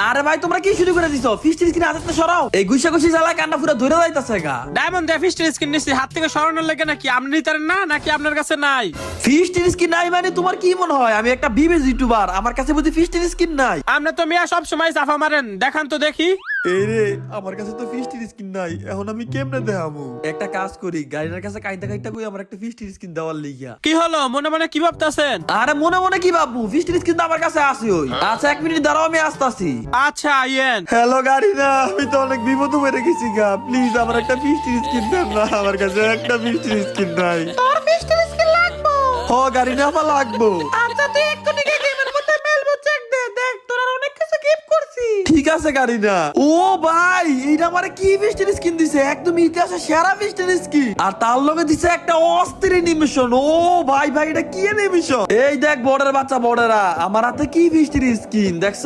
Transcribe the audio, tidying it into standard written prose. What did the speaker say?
আরে ভাই তোমরা কি শুরু করে দিছো? ফিস্টির স্ক্রিন হাতে তো সরাও। এই গুইসা গুইসি জ্বালায় কান্না পুরো ধরে যাইতাছে গা। ডায়মন্ড দে ফিস্টের স্কিন নিছি, হাত থেকে সরানোর লাগে নাকি? আপনি নিতেন না নাকি আপনার কাছে নাই? ফিস্টির স্ক্রিন নাই মানে তোমার কি মনে হয় আমি একটা বিবেজ ইউটিউবার? আমার কাছে বুঝি ফিস্টির স্ক্রিন নাই? আপনি তো মিয়া সব সময় চাফা মারেন, দেখান তো দেখি। এই রে আমার কাছে তো ফিস্টির স্ক্রিন নাই, এখন আমি কেমনে দেখামু? একটা কাজ করি, গাড়ির কাছে কাইটা কাইটা কই আমার একটা ফিস্টির স্ক্রিন দেওয়ার লিগা। কি হলো, মনে মনে কি ভাবতাছেন? আরে মনে মনে কি ভাববো, ফিস্টির স্ক্রিন তো আমার কাছে আছে। ওই আচ্ছা 1 মিনিট দাঁড়াও, আমি আসতাছি। আচ্ছা আইয়েন। হ্যালো গাড়ি না, আমি তো অনেক বিপদ হয়ে গেছি গা, প্লিজ আমার একটা ফিস্টির স্ক্রিন দেন না, আমার কাছে একটা ফিস্টির স্ক্রিন নাই। তোর ফিস্টের স্কিল লাগবো। হ গাড়ি না পা লাগবো। আচ্ছা তুই এক্ষুনি গিয়ে গেমের মধ্যে মেলবো চেক দে, দেখ তোর আর অনেক কিছু গিফট করছি। ঠিক আছে গাড়ি না। ও ভাই এইটা আমারে কি ফিস্টির স্ক্রিন দিছে, একদম ইতিহাসের সেরা ফিস্টির স্ক্রিন, আর তার লগে দিছে একটা অস্থির অ্যানিমেশন। ও ভাই ভাই এটা কি অ্যানিমেশন? এই দেখ বর্ডার বাচ্চা বর্ডারা, আমার হাতে কি ফিস্টির স্ক্রিন দেখছ?